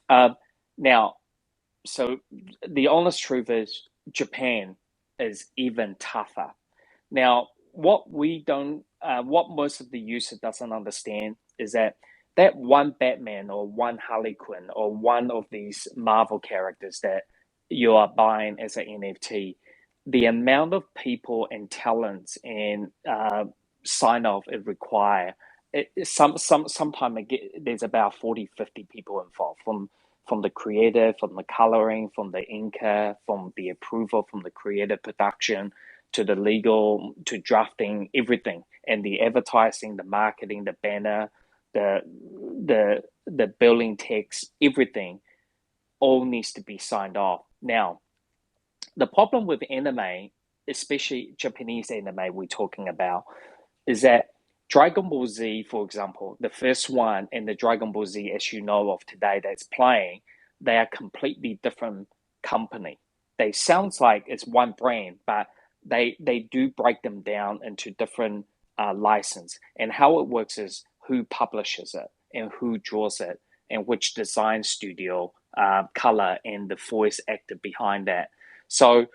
Um, Now, so the honest truth is Japan is even tougher. Now, what most of the user doesn't understand is that one Batman or one Harley Quinn or one of these Marvel characters that you are buying as an NFT, the amount of people and talents and sign off it require, sometimes there's about 40, 50 people involved from the creator, from the coloring, from the inker, from the approval, from the creative production to the legal, to drafting, everything, and the advertising, the marketing, the banner, the the billing text, everything all needs to be signed off. Now, the problem with anime, especially Japanese anime, we're talking about, is that Dragon Ball Z, for example, the first one and the Dragon Ball Z as you know of today that's playing, they are completely different company. They sounds like it's one brand, but they do break them down into different license. And how it works is who publishes it and who draws it and which design studio, color, and the voice actor behind that. So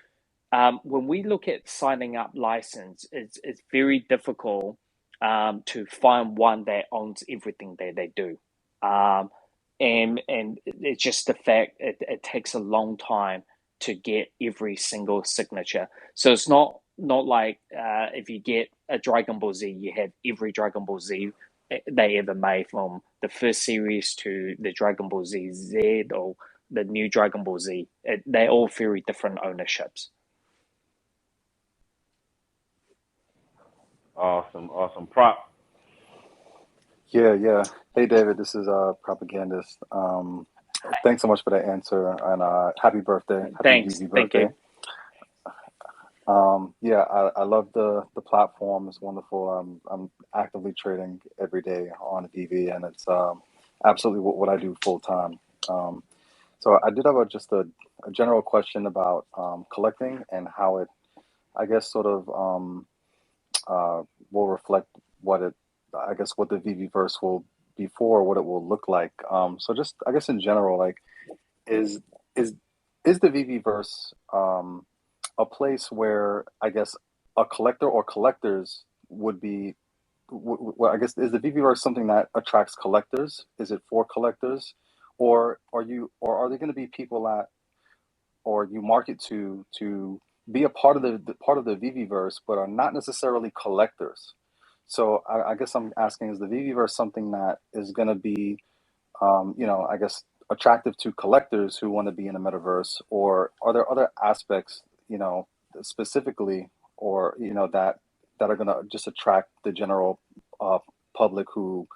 when we look at signing up license, it's very difficult to find one that owns everything that they do. Um, and it's just the fact it takes a long time to get every single signature. So it's not like if you get a Dragon Ball Z, you have every Dragon Ball Z they ever made from the first series to the Dragon Ball Z Z or the new Dragon Ball Z. They're all very different ownerships. Awesome, awesome prop. Yeah, yeah. Hey, David, this is propagandist. Thanks so much for that answer, and happy birthday, happy Thanks. VV Thank birthday. you. Yeah, I love the platform. It's wonderful. I'm actively trading every day on VV, and it's absolutely what I do full time. Um, so I did have a general question about collecting and how it, I guess, sort of will reflect what it, I guess, what the VV verse will be for, what it will look like. So just, I guess, in general, like, is is is the VV verse a place where I guess a collector or collectors would be? Well, I guess is the VV verse something that attracts collectors? Is it for collectors, or are there going to be people that or you market to be a part of the part of the Viviverse, but are not necessarily collectors. So I guess I'm asking: is the Viviverse something that is going to be, I guess, attractive to collectors who want to be in the metaverse, or are there other aspects, specifically, or that are going to just attract the general uh, public who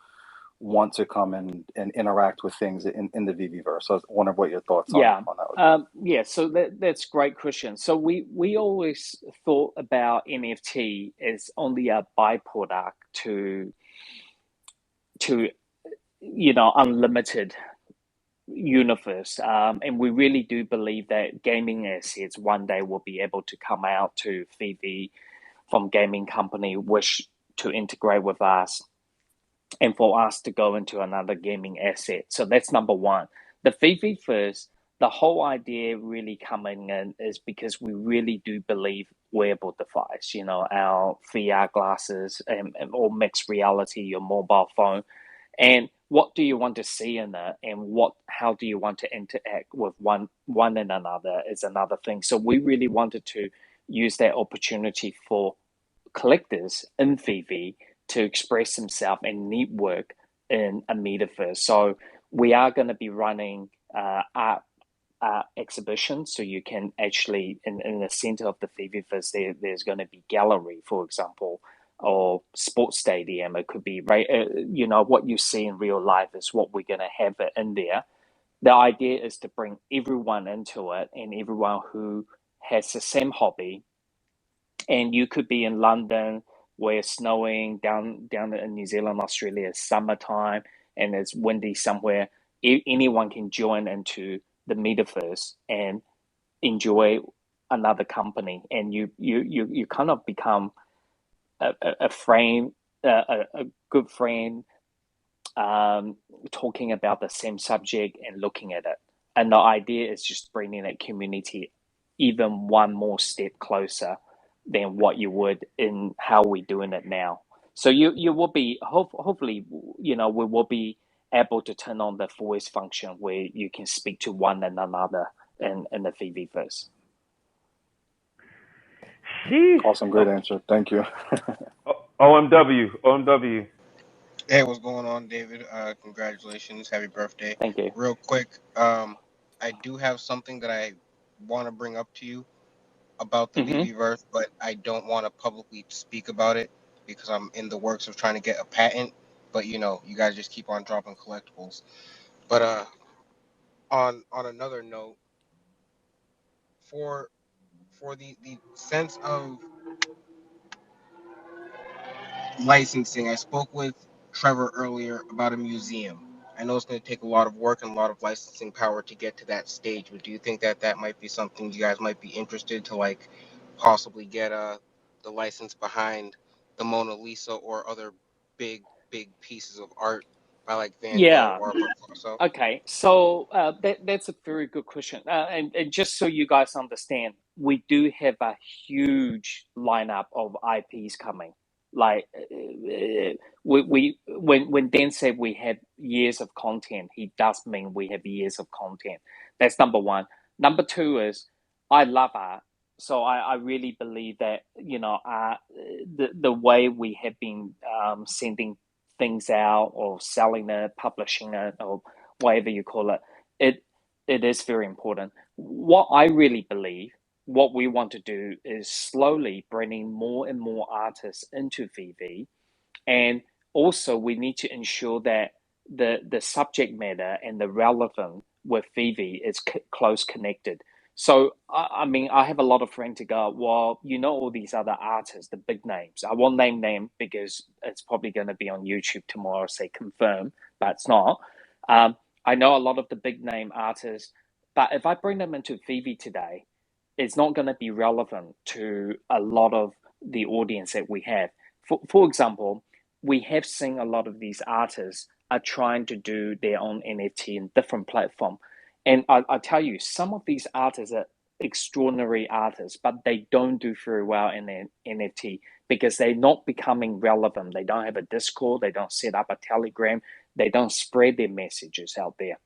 want to come and interact with things in the Viviverse? So I was wondering what your thoughts Yeah. on that would be. Yeah, so that's a great question. So we always thought about NFT as only a byproduct to unlimited universe. And we really do believe that gaming assets one day will be able to come out to VV from gaming company wish to integrate with us and for us to go into another gaming asset. So that's number one. The VV first, the whole idea really coming in is because we really do believe wearable device, our VR glasses and or mixed reality, your mobile phone, and what do you want to see in it and how do you want to interact with one and another is another thing. So we really wanted to use that opportunity for collectors in VV to express themselves and network in a metaverse. So we are going to be running art exhibitions. So you can actually, in the center of the VVverse, there's going to be gallery, for example, or sports stadium. It could be right. What you see in real life is what we're going to have it in there. The idea is to bring everyone into it and everyone who has the same hobby, and you could be in London where it's snowing down in New Zealand, Australia, it's summertime and it's windy somewhere. Anyone can join into the metaverse and enjoy another company, and you kind of become a friend, a good friend talking about the same subject and looking at it. And the idea is just bringing that community even one more step closer than what you would in how we're doing it now. So you will be hopefully we will be able to turn on the voice function where you can speak to one and another in the Viviverse. Sheesh. Awesome, great answer. Thank you. OMW. Hey, what's going on, David? Congratulations, happy birthday. Thank you. Real quick, I do have something that I want to bring up to you about the Hmm. VVverse, but I don't want to publicly speak about it because I'm in the works of trying to get a patent. But you guys just keep on dropping collectibles. But on another note, for the sense of licensing, I spoke with Trevor earlier about a museum. I know it's going to take a lot of work and a lot of licensing power to get to that stage, but do you think that that might be something you guys might be interested to possibly get the license behind the Mona Lisa or other big pieces of art by Van Gogh Yeah. or Picasso? Okay, so that's a very good question, and just so you guys understand, we do have a huge lineup of IPs coming. Like we when Dan said we have years of content, he does mean we have years of content. That's number one. Number two is I love art, so I really believe that the way we have been sending things out or selling it, publishing it, or whatever you call it, it it is very important. What I really believe, what we want to do is slowly bringing more and more artists into VV, and also we need to ensure that the subject matter and the relevant with VV is close connected. So I mean, I have a lot of friends to go, well, all these other artists, the big names. I won't name them because it's probably going to be on YouTube tomorrow, say confirm, but it's not. Um, I know a lot of the big name artists, but if I bring them into VV today, it's not going to be relevant to a lot of the audience that we have. For example, we have seen a lot of these artists are trying to do their own NFT in different platform. And I tell you, some of these artists are extraordinary artists, but they don't do very well in their NFT because they're not becoming relevant. They don't have a Discord, they don't set up a Telegram, they don't spread their messages out there.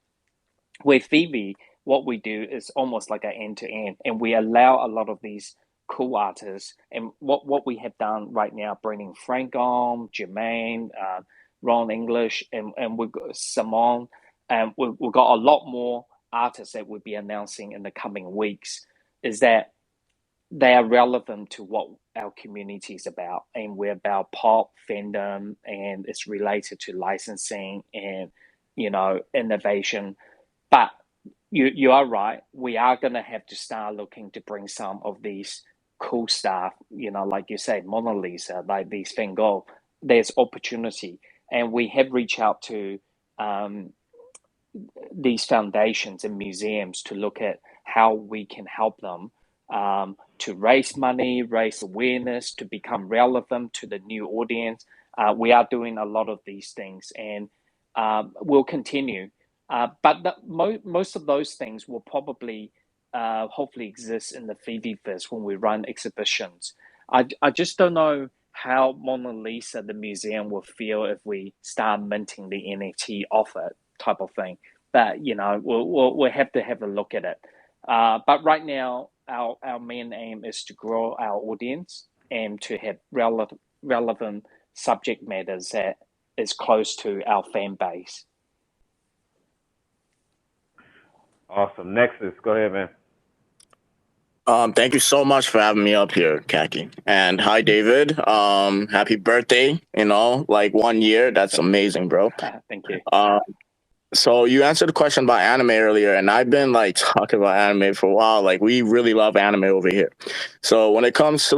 With Veve, what we do is almost like an end to end, and we allow a lot of these cool artists. And what we have done right now, bringing Frank on, Jermaine, Ron English, and we've got Simone, and we've got a lot more artists that we'll be announcing in the coming weeks, is that they are relevant to what our community is about. And we're about pop, fandom, and it's related to licensing and, innovation. But you are right. We are going to have to start looking to bring some of these cool stuff, like you said, Mona Lisa, like these Van Gogh. There's opportunity. And we have reached out to um, these foundations and museums to look at how we can help them to raise money, raise awareness, to become relevant to the new audience. We are doing a lot of these things, and we'll continue. But most of those things will probably, hopefully, exist in the Viviverse when we run exhibitions. I just don't know how Mona Lisa, the museum, will feel if we start minting the NFT off it, type of thing. But we'll have to have a look at it. But right now, our main aim is to grow our audience and to have relevant subject matters that is close to our fan base. Awesome. Nexus, go ahead, man. Thank you so much for having me up here, Kaki. And hi, David. Happy birthday. Like 1 year. That's amazing, bro. Thank you. So you answered the question about anime earlier, and I've been like talking about anime for a while. Like we really love anime over here. So when it comes to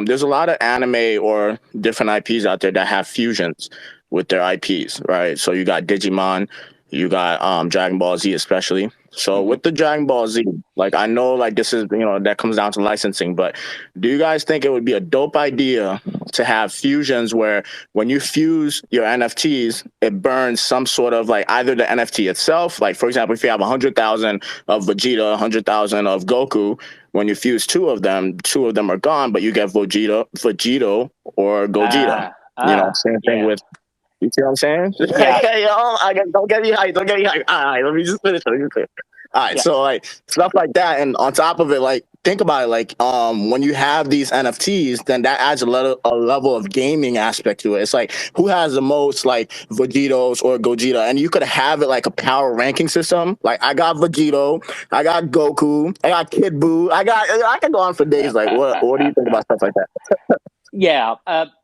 there's a lot of anime or different IPs out there that have fusions with their IPs, right? So you got Digimon, You got Dragon Ball Z especially. So Mhm. with the Dragon Ball Z, like I know like this is that comes down to licensing, but do you guys think it would be a dope idea to have fusions where when you fuse your NFTs, it burns some sort of like either the NFT itself, like for example, if you have 100,000 of Vegeta, 100,000 of Goku, when you fuse two of them are gone, but you get Vegito or Gogeta. Same thing Yeah, with you see what I'm saying? yeah, Hey, yo, don't get me hyped. Don't get me hyped. All right, let me just finish. All right, yeah. so like stuff like that, and on top of it, like think about it, like when you have these NFTs, then that adds a level of gaming aspect to it. It's like who has the most like Vegetos or Gogeta, and you could have it like a power ranking system. Like I got Vegito, I got Goku, I got Kid Buu, I can go on for days. Like what do you think about stuff like that? Yeah,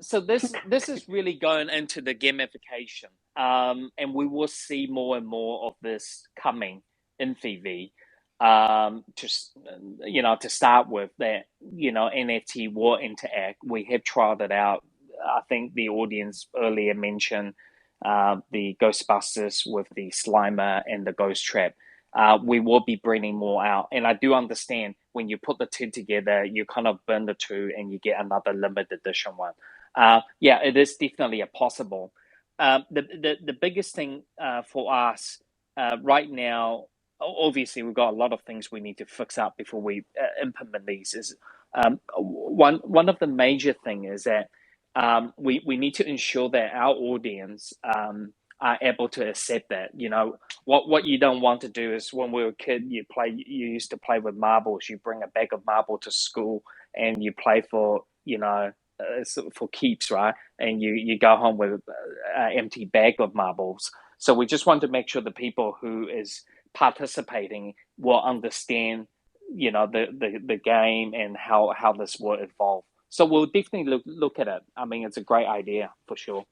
so this is really going into the gamification, and we will see more and more of this coming in Veve. Just to start with, that NFT will interact. We have tried it out. I think the audience earlier mentioned the Ghostbusters with the Slimer and the Ghost Trap. We will be bringing more out. And I do understand when you put the two together, you kind of burn the two and you get another limited edition one. Yeah, it is definitely a possible. The biggest thing for us right now, obviously, we've got a lot of things we need to fix up before we implement these. Is one of the major thing is that we need to ensure that our audience are able to accept that. What you don't want to do is when we were a kid, you used to play with marbles. You bring a bag of marble to school and you play for for keeps, right? And you go home with an empty bag of marbles. So we just want to make sure the people who is participating will understand, the game and how this will evolve. So we'll definitely look at it. I mean, it's a great idea for sure.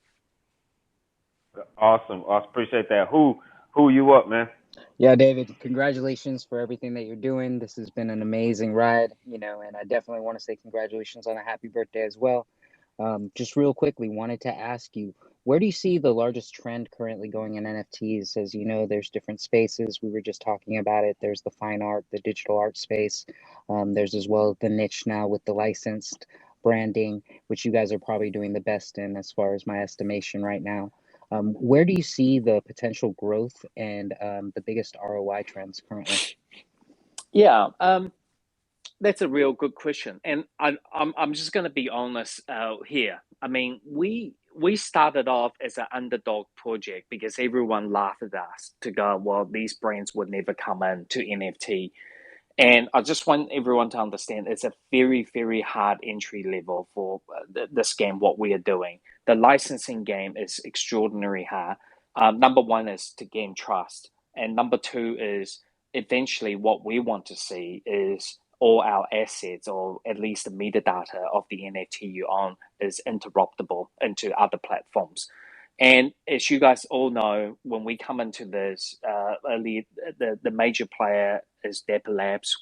Awesome. I appreciate that. Who you up, man? Yeah, David, congratulations for everything that you're doing. This has been an amazing ride, and I definitely want to say congratulations on a happy birthday as well. Just real quickly, wanted to ask you, where do you see the largest trend currently going in NFTs? As you know, there's different spaces. We were just talking about it. There's the fine art, the digital art space. There's as well the niche now with the licensed branding, which you guys are probably doing the best in as far as my estimation right now. Where do you see the potential growth and the biggest ROI trends currently? Yeah, that's a real good question, and I'm just going to be honest here. I mean, we started off as an underdog project because everyone laughed at us to go, well, these brands would never come into NFT. And I just want everyone to understand it's a very, very hard entry level for this game, what we are doing. The licensing game is extraordinarily hard. Number one is to gain trust. And number two is eventually what we want to see is all our assets, or at least the metadata of the NFT you own, is interruptible into other platforms. And as you guys all know, when we come into this, early the major player is Dapper Labs,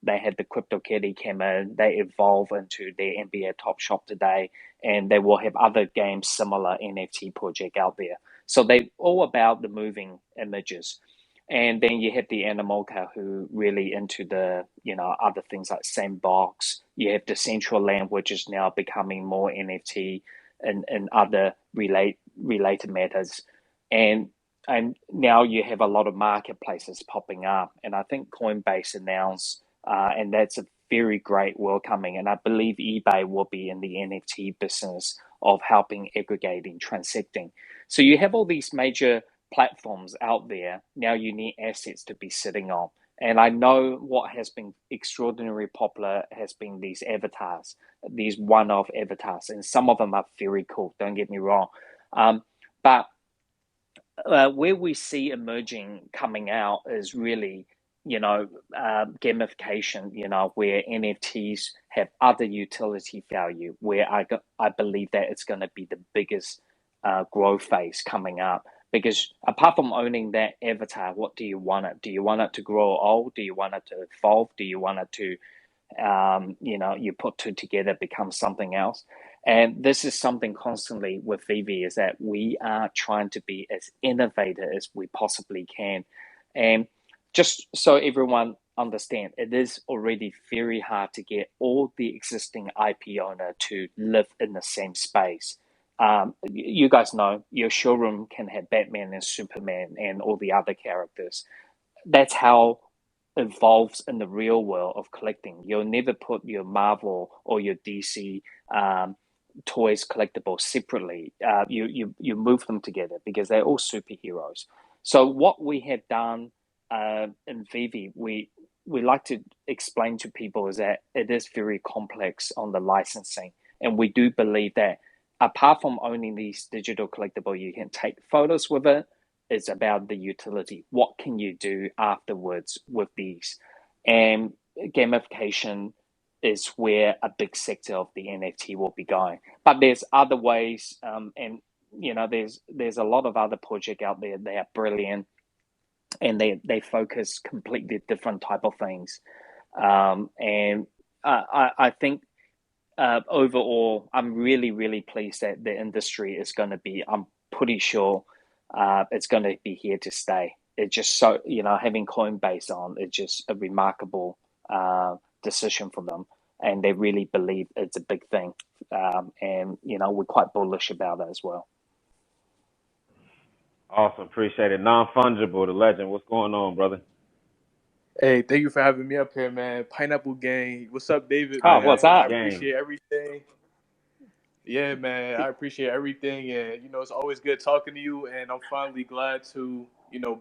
they had the CryptoKitty came in, they evolve into their NBA Top Shop today, and they will have other games similar NFT project out there. So they all about the moving images. And then you have the Animoca who really into the other things like Sandbox. You have the Decentraland, which is now becoming more NFT and other related matters. And now you have a lot of marketplaces popping up. And I think Coinbase announced, and that's a very great welcoming. And I believe eBay will be in the NFT business of helping aggregating, transacting. So you have all these major platforms out there. Now you need assets to be sitting on. And I know what has been extraordinarily popular has been these avatars, these one-off avatars, and some of them are very cool. Don't get me wrong, but where we see emerging coming out is really, gamification. Where NFTs have other utility value. Where I believe that it's going to be the biggest growth phase coming up. Because apart from owning that avatar, what do you want it? Do you want it to grow old? Do you want it to evolve? Do you want it to you put two together, become something else? And this is something constantly with Veve, is that we are trying to be as innovative as we possibly can. And just so everyone understand, it is already very hard to get all the existing IP owner to live in the same space. You guys know your showroom can have Batman and Superman and all the other characters. That's how it evolves in the real world of collecting. You'll never put your Marvel or your DC toys collectibles separately. You move them together because they're all superheroes. So what we have done in Vivi, we like to explain to people is that it is very complex on the licensing, and we do believe that apart from owning these digital collectible, you can take photos with it. It's about the utility. What can you do afterwards with these? And gamification is where a big sector of the NFT will be going. But there's other ways, and there's a lot of other projects out there. They are brilliant, and they focus completely different type of things. And I think overall, I'm really pleased that the industry is going to be. I'm pretty sure it's going to be here to stay. It's just so having Coinbase on, it's just a remarkable decision for them, and they really believe it's a big thing. And we're quite bullish about it as well. Awesome, appreciate it. Non-fungible, the legend. What's going on, brother? Hey, thank you for having me up here, man. Pineapple Gang. What's up, David, Oh, man? what's Pineapple I up? gang. appreciate everything. Yeah, man, I appreciate everything. And, it's always good talking to you. And I'm finally glad to,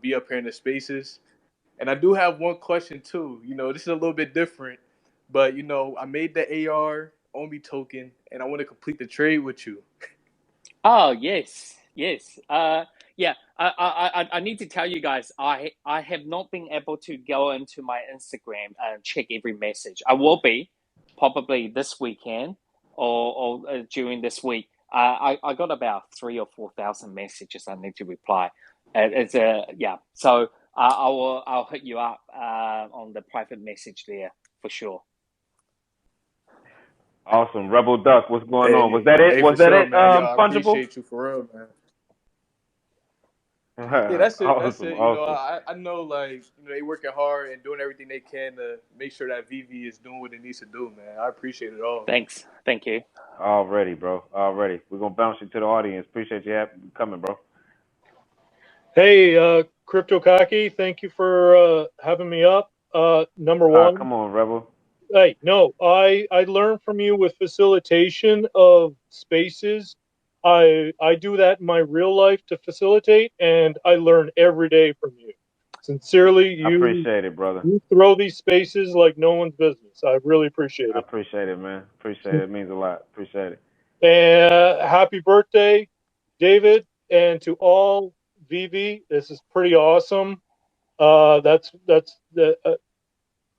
be up here in the spaces. And I do have one question, too. This is a little bit different. But, I made the AR Omi token, and I want to complete the trade with you. Oh yes, yes. Yeah. I need to tell you guys, I have not been able to go into my Instagram and check every message. I will be probably this weekend or during this week. I got about 3 or 4 thousand messages I need to reply. It's a yeah. So I'll hit you up on the private message there for sure. Awesome. Rebel Duck, what's going on? Was Hey, that it? hey, Was for that sure, it, man. Yo, I Fungible? appreciate you for real, man. Yeah, that's it. That's Awesome, it. awesome. I know, like, they working hard and doing everything they can to make sure that VV is doing what it needs to do, man. I appreciate it all. Thanks. Thank you. Already, bro. Already. We're going to bounce you to the audience. Appreciate you coming, bro. Hey, Crypto Kaki, thank you for having me up. Number one, Come on, Rebel. hey, no, I learned from you with facilitation of spaces. I do that in my real life to facilitate, and I learn every day from you. Sincerely, I you appreciate it, brother. you throw these spaces like no one's business. I really appreciate I it. appreciate it, man. Appreciate it. It means a lot. Appreciate it. And happy birthday, David, and to all VV. This is pretty awesome. That's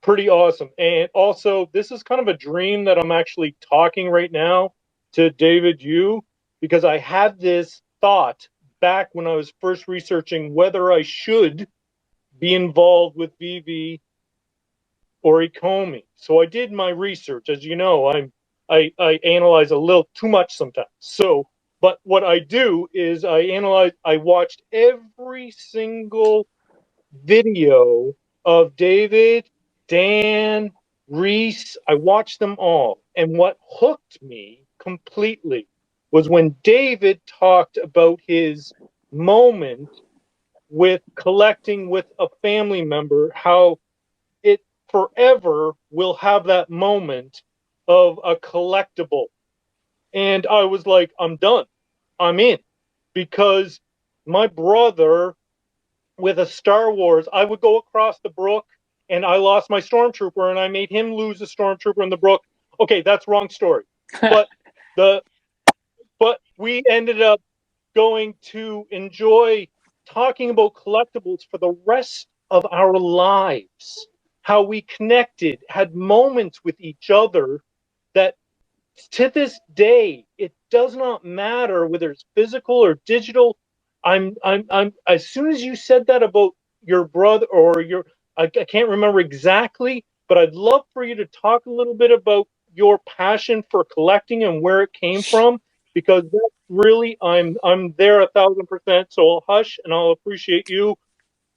pretty awesome. And also, this is kind of a dream that I'm actually talking right now to David Yu, because I had this thought back when I was first researching whether I should be involved with VV or Ecomi. So I did my research. As you know, I analyze a little too much sometimes. So, but what I do is I watched every single video of David, Dan, Reese. I watched them all. And what hooked me completely was when David talked about his moment with collecting with a family member, how it forever will have that moment of a collectible. And I was like, I'm done. I'm in. Because my brother, with a Star Wars, I would go across the brook and I lost my stormtrooper and I made him lose a stormtrooper in the brook. Okay, that's wrong story. But the but we ended up going to enjoy talking about collectibles for the rest of our lives. How we connected, had moments with each other that to this day, it does not matter whether it's physical or digital. I'm as soon as you said that about your brother or I can't remember exactly, but I'd love for you to talk a little bit about your passion for collecting and where it came from, because that's really, I'm there 1,000%. So I'll hush and I'll appreciate you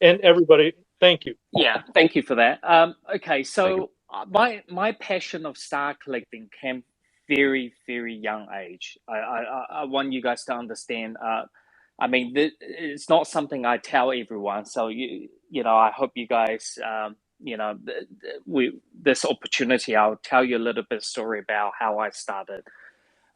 and everybody. Thank you. Yeah, thank you for that. Okay, Thank you. so my passion of star collecting came very very young age. I want you guys to understand. I mean, it's not something I tell everyone. So you know, I hope you guys you know we this opportunity. I'll tell you a little bit of story about how I started.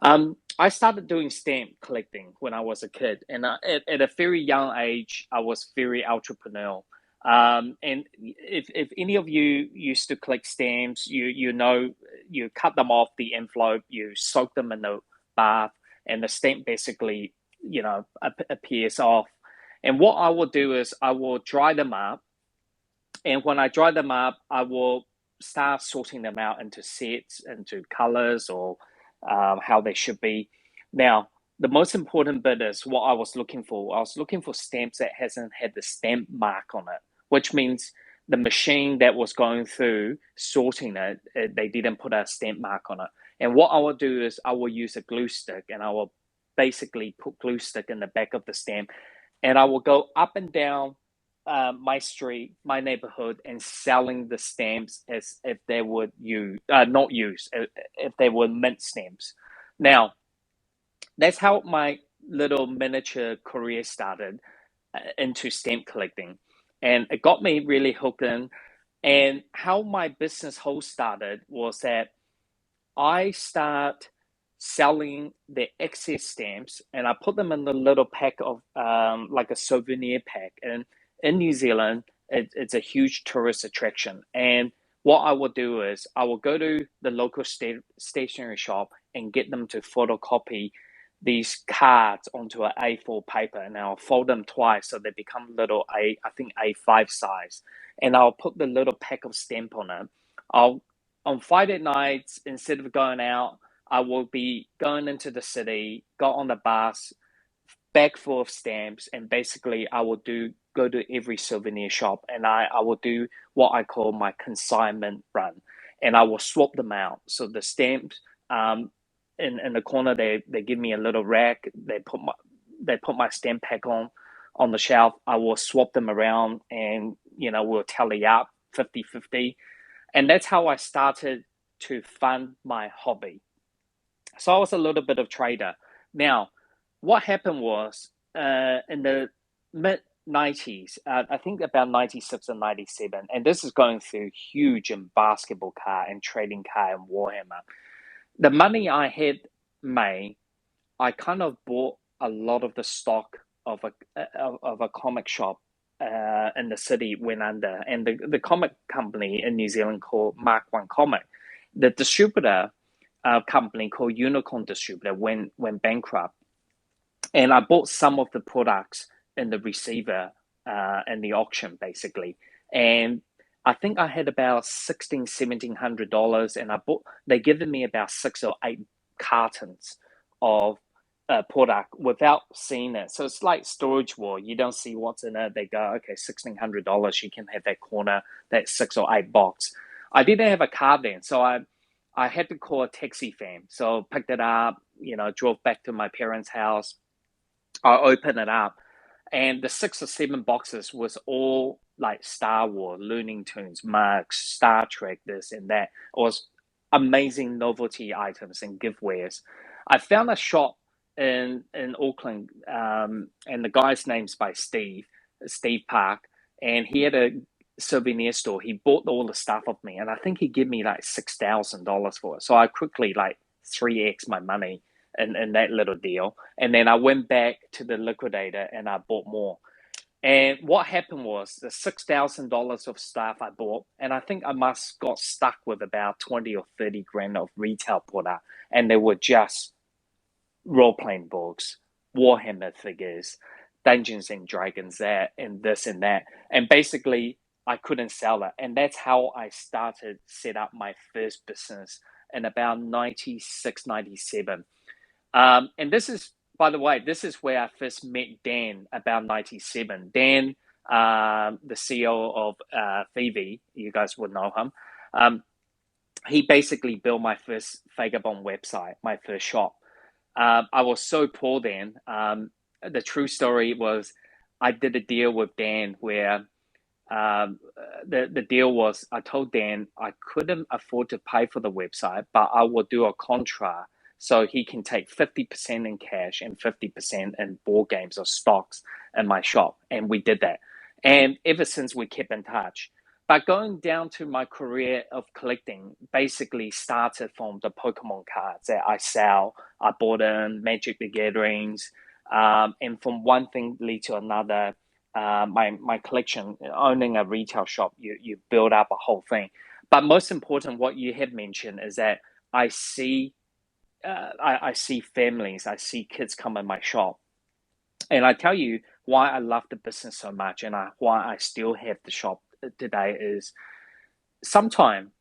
I started doing stamp collecting when I was a kid, and at a very young age, I was very entrepreneurial. And if any of you used to collect stamps, you know you cut them off the envelope, you soak them in the bath, and the stamp basically appears off. And what I will do is I will dry them up, and when I dry them up, I will start sorting them out into sets, into colors, or how they should be. Now, the most important bit is what I was looking for. I was looking for stamps that hasn't had the stamp mark on it, which means the machine that was going through sorting it, they didn't put a stamp mark on it. And what I will do is I will use a glue stick, and I will basically put glue stick in the back of the stamp, and I will go up and down my street, my neighborhood, and selling the stamps as if they would not use, if they were mint stamps. Now, that's how my little miniature career started into stamp collecting, and it got me really hooked in. And how my business whole started was that I start selling the excess stamps, and I put them in the little pack of like a souvenir pack. And in New Zealand, it's a huge tourist attraction. And what I will do is I will go to the local stationery shop and get them to photocopy these cards onto an A4 paper, and I'll fold them twice so they become little I think A5 size. And I'll put the little pack of stamp on it. I'll On Friday nights, instead of going out, I will be going into the city, got on the bus, bag full of stamps, and basically I will go to every souvenir shop, and I will do what I call my consignment run, and I will swap them out. So the stamps, in the corner, they give me a little rack. They put my stamp pack on the shelf. I will swap them around, and we'll tally up 50-50. And that's how I started to fund my hobby. So I was a little bit of trader. Now, what happened was in the mid 90s, I think about 96 and 97, and this is going through huge in basketball car and trading car and Warhammer. The money I had made, I kind of bought a lot of the stock of a comic shop in the city went under, and the comic company in New Zealand called Mark One Comic, the distributor company called Unicorn Distributor went bankrupt, and I bought some of the products in the receiver in the auction basically, and I think I had about $1,600-$1,700, and they given me about 6 or 8 cartons of product without seeing it. So it's like storage war. You don't see what's in it. They go, okay, $1,600. You can have that corner, that 6 or 8 box. I didn't have a car then, so I had to call a taxi fam. So picked it up, drove back to my parents' house. I opened it up, and the 6 or 7 boxes was all like Star Wars, Looney Tunes, Marx, Star Trek, this and that. It was amazing novelty items and giveaways. I found a shop in Auckland, and the guy's name's by Steve Park, and he had a souvenir store. He bought all the stuff of me, and I think he gave me like $6,000 for it. So I quickly like 3x my money in that little deal, and then I went back to the liquidator and I bought more. And what happened was the $6,000 of stuff I bought, and I think I must got stuck with about 20 or 30 grand of retail product, and they were just role playing books, Warhammer figures, Dungeons and Dragons, that and this and that. And basically, I couldn't sell it. And that's how I started, set up my first business in about 96, 97. And this is, by the way, this is where I first met Dan about 97. Dan, the CEO of Veve, you guys would know him. he basically built my first Vagabond website, my first shop. I was so poor then. The true story was I did a deal with Dan where the deal was I told Dan I couldn't afford to pay for the website, but I will do a contra so he can take 50% in cash and 50% in board games or stocks in my shop. And we did that. And ever since we kept in touch. But going down to my career of collecting basically started from the Pokemon cards that I sell. I bought in Magic the Gatherings, and from one thing lead to another. My collection, owning a retail shop, you build up a whole thing. But most important, what you have mentioned is that I see I see families, I see kids come in my shop, and I tell you why I love the business so much, and why I still have the shop today is sometime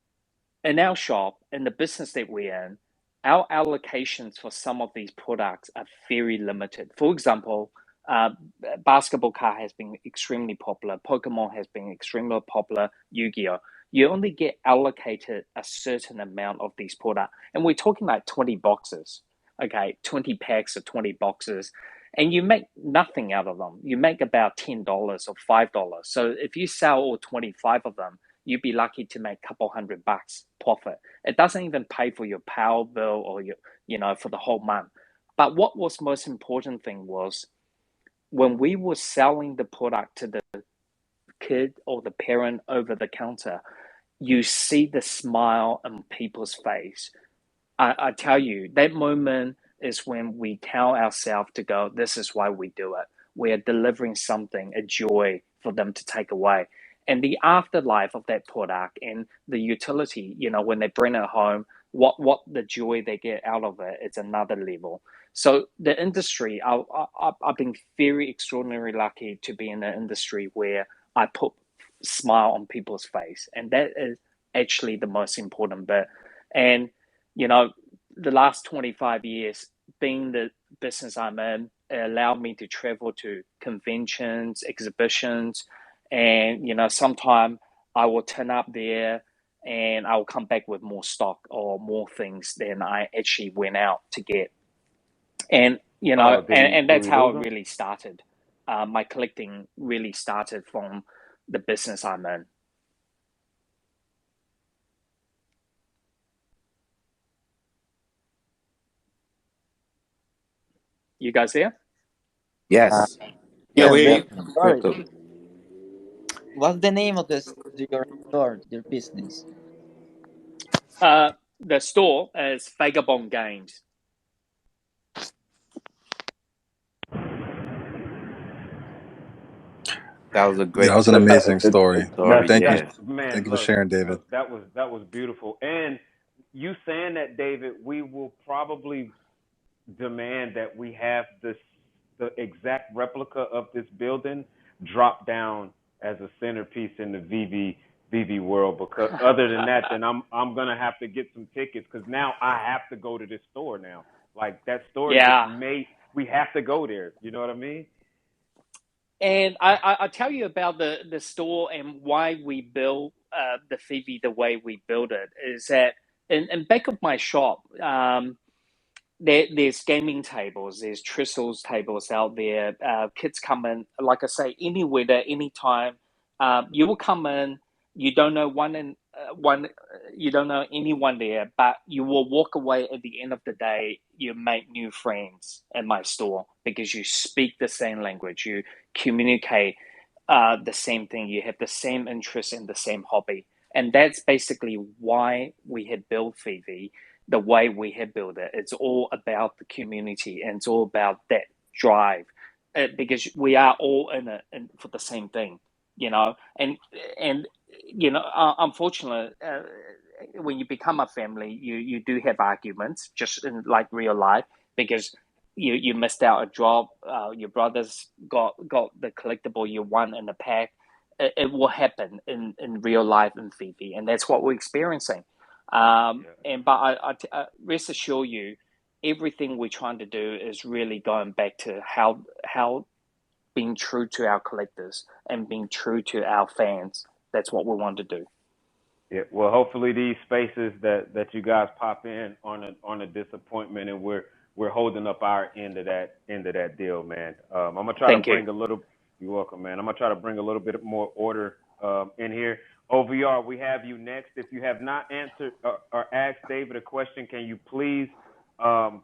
in our shop, in the business that we're in, our allocations for some of these products are very limited. For example, uh, basketball card has been extremely popular. Pokemon has been extremely popular. Yu-Gi-Oh! You only get allocated a certain amount of these products, and we're talking like 20 boxes. Okay, 20 packs or 20 boxes, and you make nothing out of them. You make about $10 or $5. So if you sell all 25 of them, you'd be lucky to make a couple $100 profit. It doesn't even pay for your power bill or for the whole month. But what was most important thing was when we were selling the product to the kid or the parent over the counter, you see the smile on people's face. I tell you, that moment is when we tell ourselves to go, this is why we do it. We are delivering something, a joy for them to take away. And the afterlife of that product and the utility, when they bring it home, what the joy they get out of it, it's another level. So the industry, I've been very extraordinarily lucky to be in an industry where I put smile on people's face. And that is actually the most important bit. And you know, the last 25 years, being the business I'm in, it allowed me to travel to conventions, exhibitions, and, sometime I will turn up there and I will come back with more stock or more things than I actually went out to get. And, Oh, did he and did that's we how lose it him? really started. My collecting really started from the business I'm in. You guys there? Uh, Yes. Yeah, yes, we hear Yes. you. definitely. Sorry. Crypto. What's the name of your store, your business? The store is Vagabond Games. That was a Yeah, that great was an story. amazing Good story. story. That Thank Yes. thank man, you for look, sharing, David. that was beautiful. And you saying that, David, we will probably demand that we have the exact replica of this building drop down as a centerpiece in the VV world. Because other than that, then I'm gonna have to get some tickets because now I have to go to this store now. Like that store just Yeah. made we have to go there. You know what I mean? And I tell you about the store and why we build the Phoebe the way we build it is that in back of my shop, there's gaming tables, there's trestles tables out there. Kids come in, like I say, any weather, anytime. You will come in. You don't know you don't know anyone there, but you will walk away at the end of the day. You make new friends at my store because you speak the same language. You communicate the same thing. You have the same interest in the same hobby, and that's basically why we had built Phoebe the way we have built it. It's all about the community and it's all about that drive because we are all in it for the same thing, and unfortunately, when you become a family, you do have arguments just in like real life because you missed out a job. Your brothers got the collectible you won in the pack. It will happen in real life in Fifi, and that's what we're experiencing. Yeah. And but rest assure you, everything we're trying to do is really going back to how being true to our collectors and being true to our fans. That's what we want to do. Yeah, well, hopefully these spaces that you guys pop in on a disappointment, and we're holding up our end of that deal, man. I'm gonna try to Thank you. bring a little. You're welcome, man. I'm gonna try to bring a little bit more order in here. OVR, we have you next. If you have not answered or asked David a question, can you please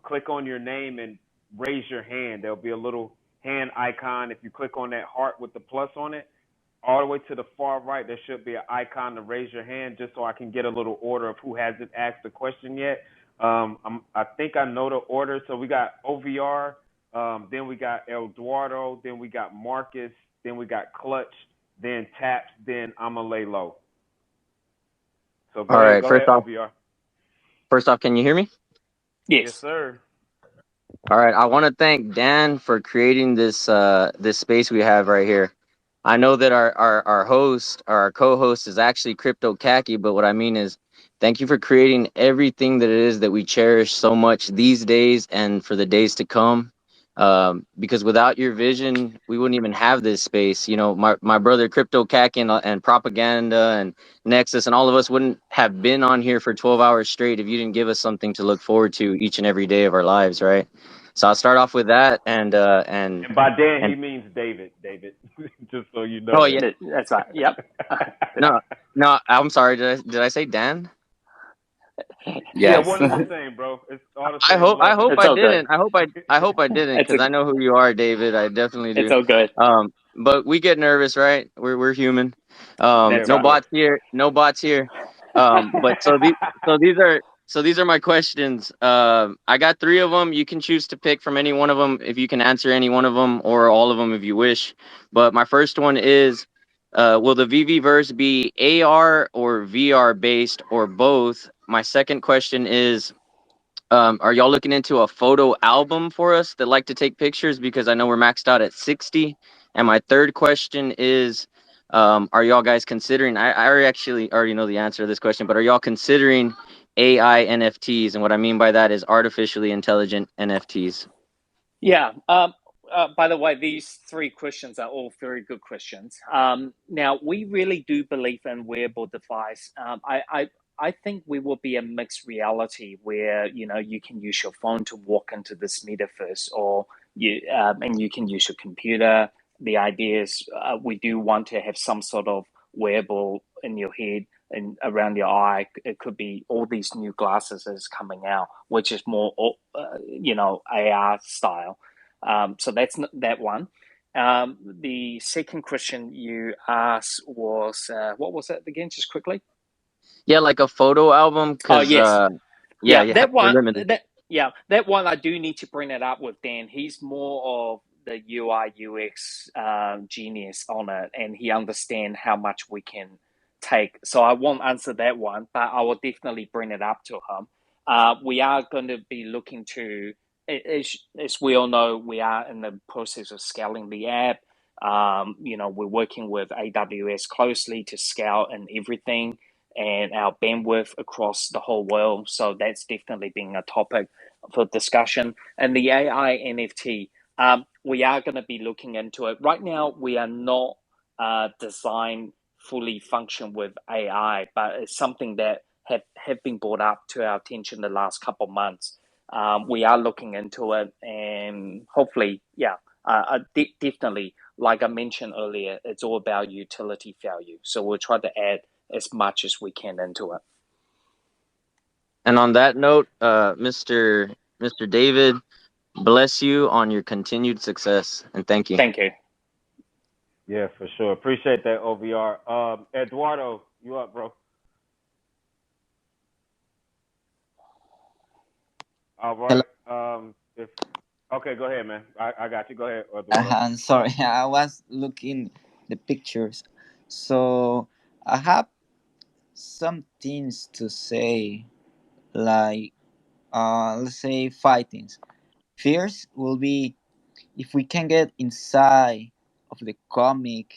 click on your name and raise your hand? There'll be a little hand icon. If you click on that heart with the plus on it, all the way to the far right, there should be an icon to raise your hand, just so I can get a little order of who hasn't asked a question yet. I think I know the order. So we got OVR, then we got Eduardo, then we got Marcus, then we got Clutch, then Taps, then I'ma lay low. So All right. go ahead, OVR. First off, can you hear me? Yes, Yes. sir. All right. I want to thank Dan for creating this this space we have right here. I know that our host, our co-host, is actually Crypto Khaki, but what I mean is, thank you for creating everything that it is that we cherish so much these days and for the days to come. Because without your vision, we wouldn't even have this space. You know, my brother Crypto Khaki and Propaganda and Nexus and all of us wouldn't have been on here for 12 hours straight if you didn't give us something to look forward to each and every day of our lives, right? So I'll start off with that And by Dan, he and means David. David, just so you know oh yeah, That's right. Yep. no, no, I'm sorry. Did I say Dan? Yeah, Yes. one and the same, bro. It's all the I same hope I love and hope It's I all respect. good. didn't. I hope I didn't It's because a, I know who you are, David. I definitely it's do. all good. But we get nervous, right? We're human. Yeah, That's No we right. do. bots here. No bots here. But so these are my questions. I got three of them. You can choose to pick from any one of them if you can answer any one of them or all of them if you wish. But my first one is, will the VV verse be AR or VR based or both? My second question is, are y'all looking into a photo album for us that like to take pictures? Because I know we're maxed out at 60. And my third question is, are y'all guys considering? Actually already know the answer to this question, but are y'all considering AI NFTs? And what I mean by that is artificially intelligent NFTs. Yeah. By the way, these three questions are all very good questions. Now, we really do believe in wearable device. I think we will be a mixed reality where you can use your phone to walk into this metaverse, or and you can use your computer. The idea is we do want to have some sort of wearable in your head and around your eye. It could be all these new glasses is coming out, which is more AR style. So that's that one. The second question you asked was what was that again? Just quickly. Yeah, like a photo album, Oh because yes, yeah, yeah. yeah, That we're one. limited. That one. I do need to bring it up with Dan. He's more of the UI UX genius on it, and he understands how much we can take. So I won't answer that one, but I will definitely bring it up to him. We are going to be looking to, as we all know, we are in the process of scaling the app. We're working with AWS closely to scale and everything and our bandwidth across the whole world. So that's definitely being a topic for discussion. And the AI NFT, we are going to be looking into it. Right now, we are not designed fully function with AI, but it's something that have been brought up to our attention the last couple of months. We are looking into it, and hopefully, definitely, like I mentioned earlier, it's all about utility value. So we'll try to add as much as we can into it. And on that note, Mr. David, bless you on your continued success and thank you. Thank you. Yeah, for sure. Appreciate that, OVR. Eduardo, you up, bro? All Hello. right. If Okay, go ahead, man. I got you. Go ahead, Eduardo. I'm sorry. I was looking the pictures. So I have some things to say, like let's say five things. First will be, if we can get inside of the comic,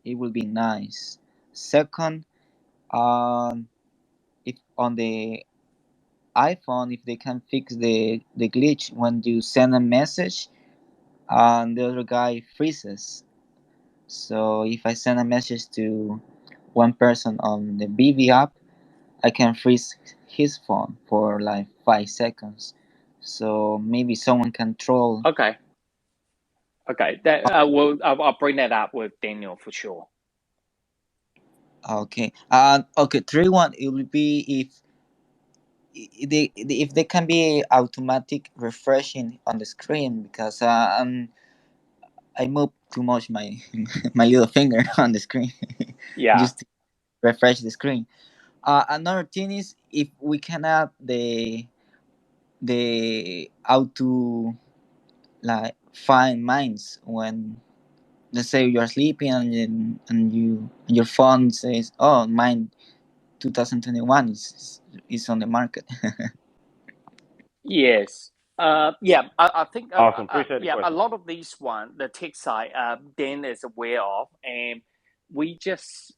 it will be nice. Second, if on the iPhone, if they can fix the glitch when you send a message and the other guy freezes. So if I send a message to one person on the BB app, I can freeze his phone for like 5 seconds. So maybe someone can troll. Okay. Okay. That I'll bring that up with Daniel for sure. Okay. Okay. 3-1. It will be if they can be automatic refreshing on the screen, because I move too much my my little finger on the screen Yeah. just to refresh the screen. Another thing is if we can add the auto, like, find minds when, let's say, you're sleeping and your phone says, "Oh, mine 2021 is on the market." Yes. Yeah, I think Awesome. Appreciate the yeah, a question. lot of these the tech side, Dan is aware of, and we just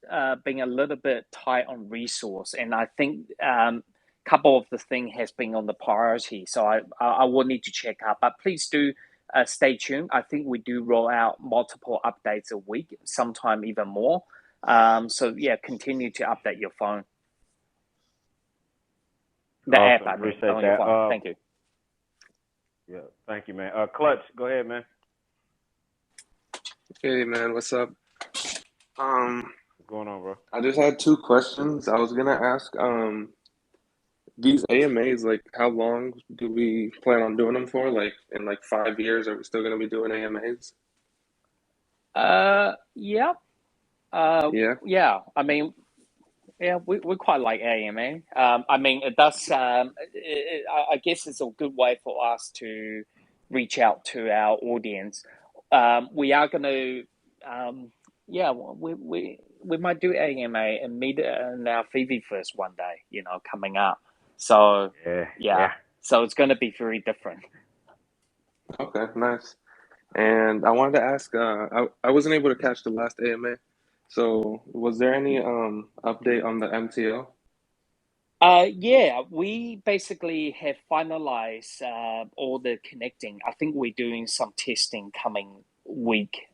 being a little bit tight on resource, and I think couple of the thing has been on the priority, so I will need to check out. But please do stay tuned. I think we do roll out multiple updates a week, sometime even more. So yeah, continue to update your phone, the app. Awesome. I mean, Appreciate on your that. phone. Thank you. Yeah, thank you, man. Clutch, go ahead, man. Hey man, what's up? What's going on, bro? I just had two questions. I was gonna ask, these AMAs, like how long do we plan on doing them for? Like in like 5 years, are we still gonna be doing AMAs? Yeah. Yeah. Yeah. I mean, yeah, we quite like AMA. I mean, it does. I guess it's a good way for us to reach out to our audience. We are going to, yeah, we might do AMA and meet in our Phoebe first one day. Coming up. So Yeah, yeah, yeah. so it's going to be very different. Okay, nice. And I wanted to ask, I wasn't able to catch the last AMA. So was there any update on the MTO? Yeah, we basically have finalized all the connecting. I think we're doing some testing coming week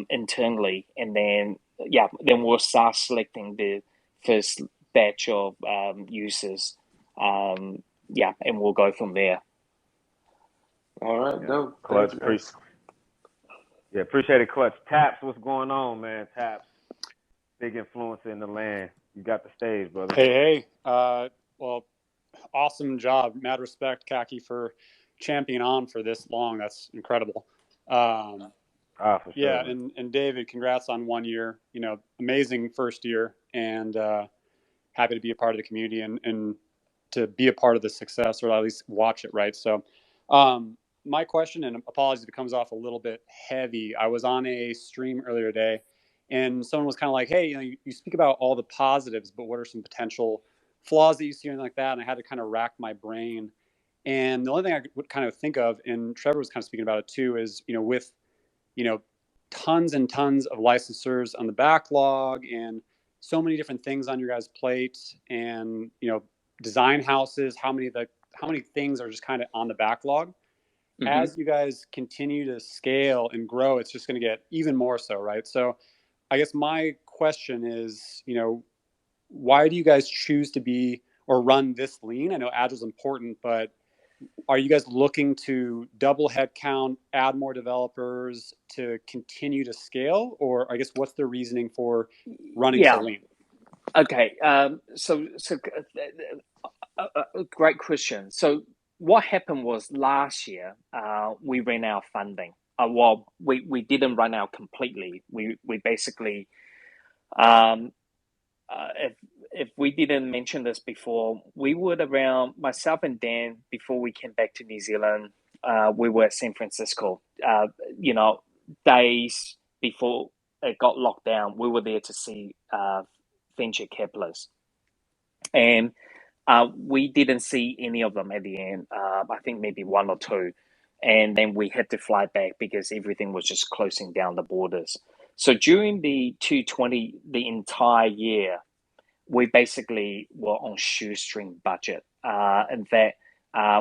internally, and then yeah, then we'll start selecting the first batch of users. Yeah, and we'll go from there. All right, Yeah. dope. Clutch, Thanks, guys. appreciate it, Clutch. Taps, what's going on, man? Taps, big influencer in the land. You got the stage, brother. Hey. Well, awesome job. Mad respect, Kaki, for championing on for this long. That's incredible. For sure, Yeah, man. and David, congrats on 1 year. Amazing first year, and happy to be a part of the community and to be a part of the success, or at least watch it, right? So, my question, and apologies if it comes off a little bit heavy. I was on a stream earlier today, and someone was kind of like, "Hey, you speak about all the positives, but what are some potential flaws that you see, and like that?" And I had to kind of rack my brain. And the only thing I would kind of think of, and Trevor was kind of speaking about it too, is with you know tons and tons of licensors on the backlog, and so many different things on your guys' plate, and design houses. How many things are just kind of on the backlog? Mm-hmm. As you guys continue to scale and grow, it's just going to get even more so, right? So I guess my question is, why do you guys choose to be or run this lean? I know Agile's important, but are you guys looking to double headcount, add more developers to continue to scale? Or I guess what's the reasoning for running so Yeah. lean? Okay. Great question. So what happened was last year, we ran out of funding. Well, we didn't run out completely. We basically, um, if we didn't mention this before, we would around myself and Dan before we came back to New Zealand. We were at San Francisco. You know, days before it got locked down, we were there to see venture capitalists, and we didn't see any of them at the end. I think maybe one or two. And then we had to fly back because everything was just closing down the borders. So during the 220, the entire year, we basically were on shoestring budget. In fact,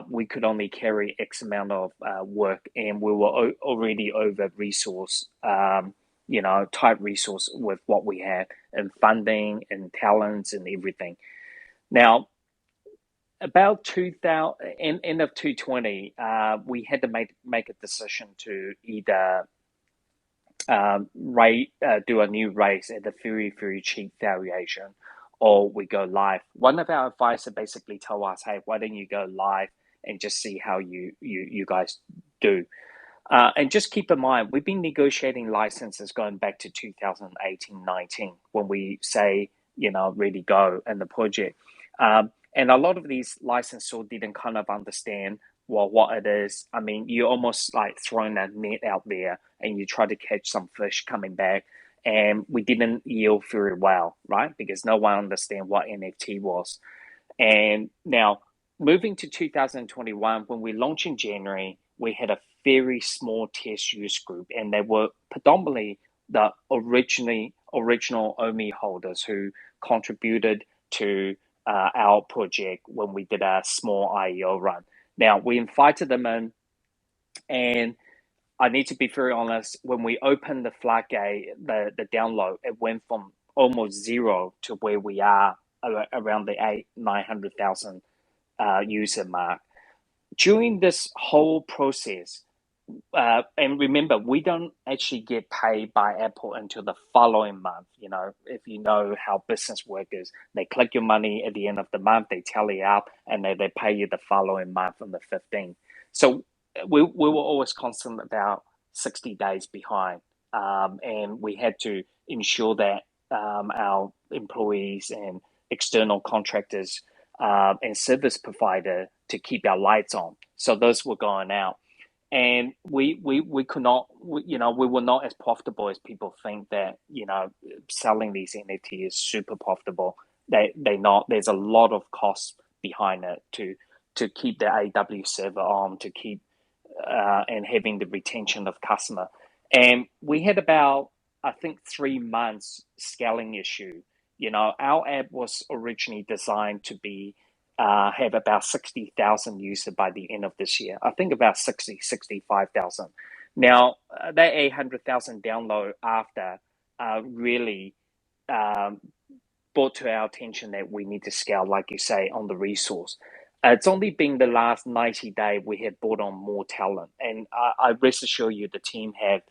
we could only carry X amount of work, and we were already over resourced. tight resource with what we had in funding and talents and everything. Now, about 2000 end of 2020, we had to make a decision to either do a new race at a very, very cheap valuation, or we go live. One of our advisors basically told us, "Hey, why don't you go live and just see how you guys do?" And just keep in mind, we've been negotiating licenses going back to 2018-19 when we say, really go in the project. And a lot of these licensors didn't kind of understand what it is. I mean, you're almost like throwing a net out there and you try to catch some fish coming back. And we didn't yield very well, right? Because no one understand what NFT was. And now moving to 2021, when we launched in January, we had a very small test use group, and they were predominantly the original OMI holders who contributed to our project when we did a small IEO run. Now, we invited them in, and I need to be very honest, when we opened the floodgate, the download, it went from almost zero to where we are around the 900,000 user mark. During this whole process, and remember, we don't actually get paid by Apple until the following month. If you know how business work is, they collect your money at the end of the month, they tally up, and they pay you the following month on the 15th. So we were always constant about 60 days behind. And we had to ensure that our employees and external contractors and service provider to keep our lights on. So those were going out. And we could not, we were not as profitable as people think that, selling these NFT is super profitable. They not. There's a lot of costs behind it to keep the AW server on, to keep and having the retention of customer. And we had about, I think, 3 months scaling issue. Our app was originally designed to be have about 60,000 users by the end of this year. I think about 65,000. Now, that 800,000 download after really brought to our attention that we need to scale, like you say, on the resource. It's only been the last 90 days we have brought on more talent. And I rest assure you the team have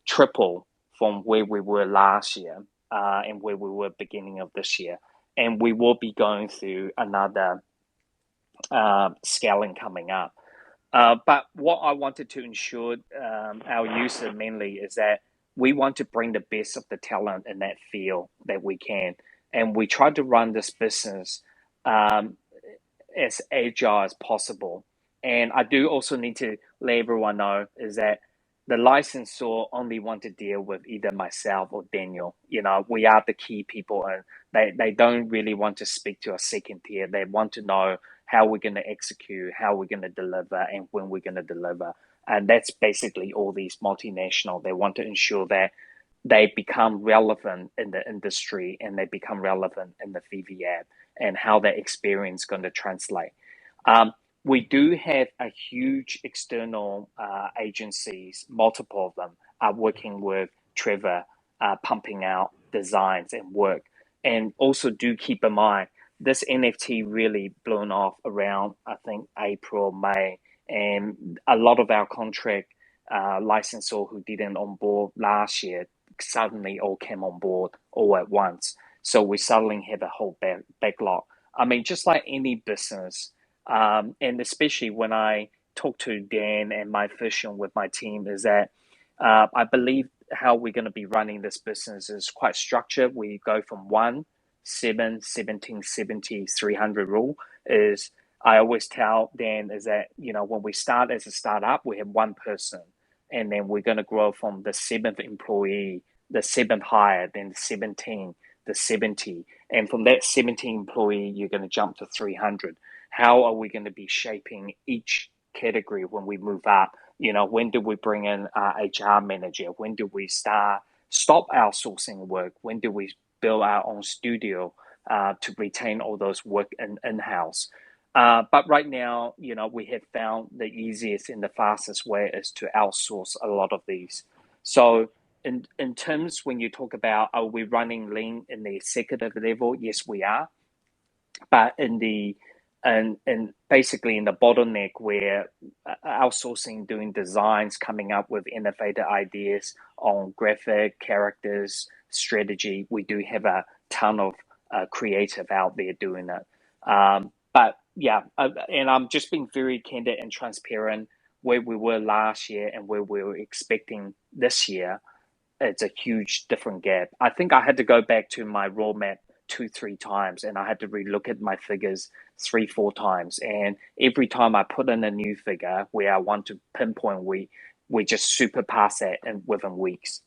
tripled from where we were last year and where we were beginning of this year. And we will be going through another scaling coming up. But what I wanted to ensure our user mainly is that we want to bring the best of the talent in that field that we can. And we try to run this business as agile as possible. And I do also need to let everyone know is that the licensor only want to deal with either myself or Daniel. We are the key people, and they don't really want to speak to a second tier. They want to know how we're going to execute, how we're going to deliver, and when we're going to deliver. And that's basically all these multinational. They want to ensure that they become relevant in the industry and they become relevant in the Veve app and how that experience is going to translate. We do have a huge external agencies, multiple of them are working with Trevor, pumping out designs and work. And also do keep in mind, this NFT really blown off around, I think, April, May. And a lot of our contract licensor who didn't on board last year suddenly all came on board all at once. So we suddenly have a whole backlog. I mean, just like any business, and especially when I talk to Dan and my vision with my team, is that I believe how we're going to be running this business is quite structured. We go from 1, 7, 17, 70, 300 rule is, I always tell Dan is that, when we start as a startup, we have one person, and then we're going to grow from the 7th employee, the 7th hire, then the 17, the 70. And from that 17 employee, you're going to jump to 300. How are we going to be shaping each category when we move up? When do we bring in our HR manager? When do we stop outsourcing work? When do we build our own studio to retain all those work in-house? But right now, we have found the easiest and the fastest way is to outsource a lot of these. So in terms when you talk about are we running lean in the executive level, yes we are, but in the and basically in the bottleneck where outsourcing, doing designs, coming up with innovative ideas on graphic characters strategy, we do have a ton of creative out there doing it. But yeah, and I'm just being very candid and transparent where we were last year and where we were expecting this year. It's a huge different gap. I think I had to go back to my roadmap two, three times, and I had to relook at my figures three, four times. And every time I put in a new figure where I want to pinpoint, we just super pass that and within weeks.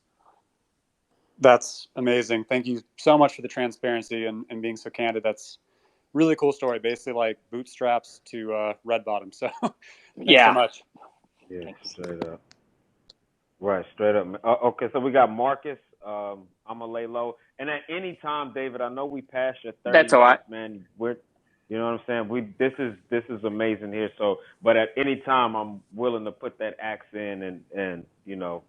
That's amazing. Thank you so much for the transparency and being so candid. That's really cool story. Basically, like bootstraps to red bottom. So, thanks so Yeah. much. Yeah, Thanks. straight up. Right, straight up. Okay, so we got Marcus. I'm gonna lay low. And at any time, David, I know we passed your 30 That's all right. minutes, man. You know what I'm saying? This is amazing here. So, but at any time, I'm willing to put that axe in, and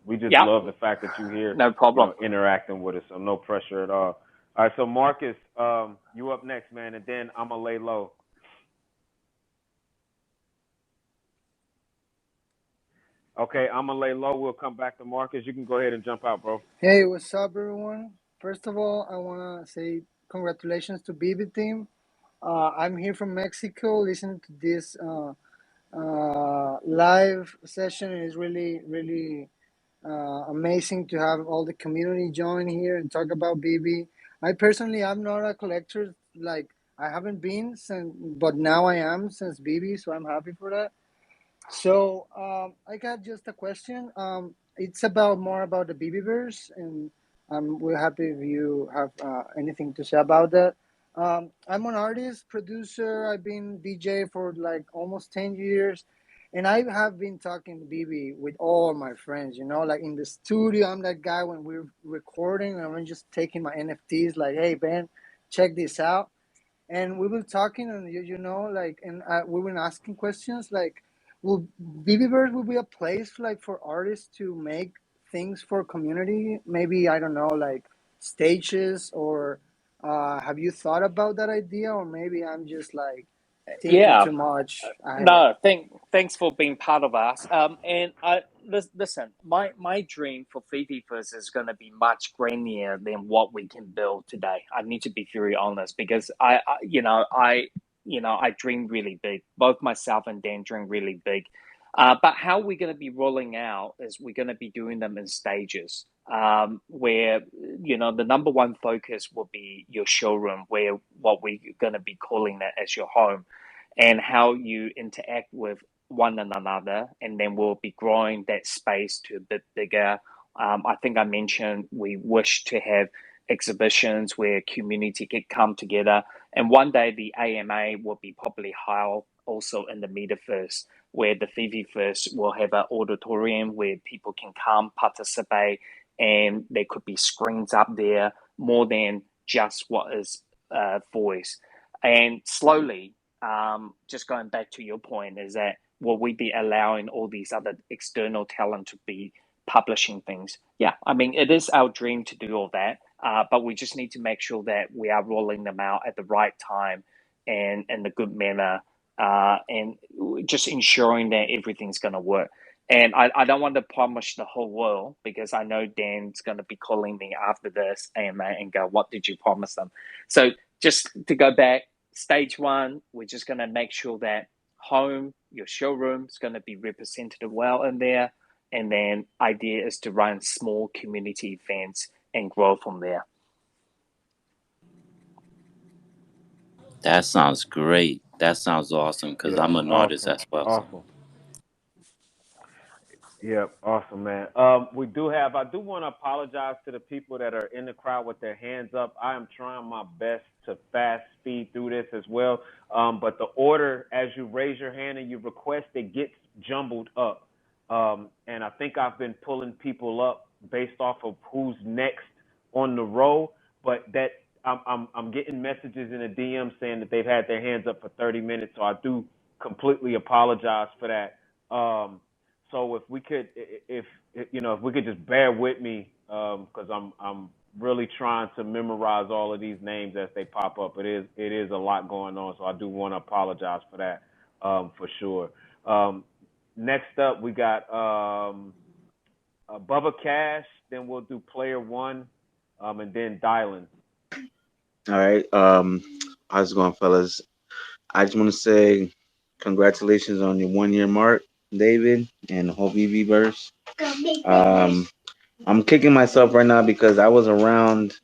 we just Yeah. love the fact that you're here, No problem. interacting with us. So no pressure at all. All right, so Marcus, you up next, man, and then I'm gonna lay low. Okay, I'm gonna lay low. We'll come back to Marcus. You can go ahead and jump out, bro. Hey, what's up, everyone? First of all, I want to say congratulations to BB team. I'm here from Mexico listening to this live session. It is really, really amazing to have all the community join here and talk about BB. I personally, I'm not a collector. Like, I haven't been since, but now I am since BB, so I'm happy for that. So I got just a question. It's about more about the BB and we're happy if you have anything to say about that. I'm an artist, producer. I've been DJ for like almost 10 years, and I have been talking BB with all my friends. You know, like in the studio, I'm that guy when we're recording, and I'm just taking my NFTs. Like, hey Ben, check this out, and we were talking, and like, and we were asking questions like, will Viviverse will be a place like for artists to make things for community? Maybe I don't know, like stages, or have you thought about that idea, or maybe I'm just like thinking Yeah. too much ahead? No, thanks for being part of us. And listen, my dream for Fifi First is going to be much grainier than what we can build today. I need to be very honest because I dream really big. Both myself and Dan dream really big. But how we're going to be rolling out is we're going to be doing them in stages. Where the number one focus will be your showroom, where what we're going to be calling that as your home and how you interact with one another, and then we'll be growing that space to a bit bigger. I think I mentioned we wish to have exhibitions where community can come together, and one day the AMA will be probably held also in the metaverse, where the Fifi First will have an auditorium where people can come participate, and there could be screens up there more than just what is voice. And slowly, just going back to your point, is that will we be allowing all these other external talent to be publishing things? Yeah, I mean, it is our dream to do all that, but we just need to make sure that we are rolling them out at the right time and in the good manner, and just ensuring that everything's going to work. And I don't want to promise the whole world because I know Dan's going to be calling me after this AMA and go, "What did you promise them?" So just to go back, stage one, we're just going to make sure that home, your showroom is going to be represented well in there. And then idea is to run small community events and grow from there. That sounds great. That sounds awesome because Yeah, I'm an artist awesome, as well. So. awesome. Yep, awesome, man. I do want to apologize to the people that are in the crowd with their hands up. I am trying my best to fast speed through this as well. But the order, as you raise your hand and you request, it gets jumbled up. And I think I've been pulling people up based off of who's next on the row. But that I'm getting messages in the DM saying that they've had their hands up for 30 minutes. So I do completely apologize for that. So if we could, if we could just bear with me, because I'm really trying to memorize all of these names as they pop up. It is a lot going on, so I do want to apologize for that, for sure. Next up, we got Bubba Cash. Then we'll do Player One, and then Dylan. All right. How's it going, fellas? I just want to say congratulations on your 1 year mark, David, and the whole VV verse. Um, I'm kicking myself right now because I was around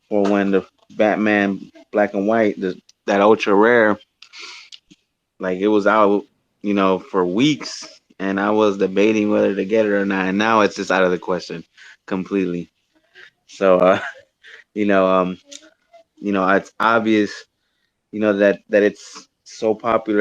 for when the Batman Black and White, that ultra rare, like it was out, for weeks, and I was debating whether to get it or not, and now it's just out of the question completely. So, you know, um, it's obvious, that it's so popular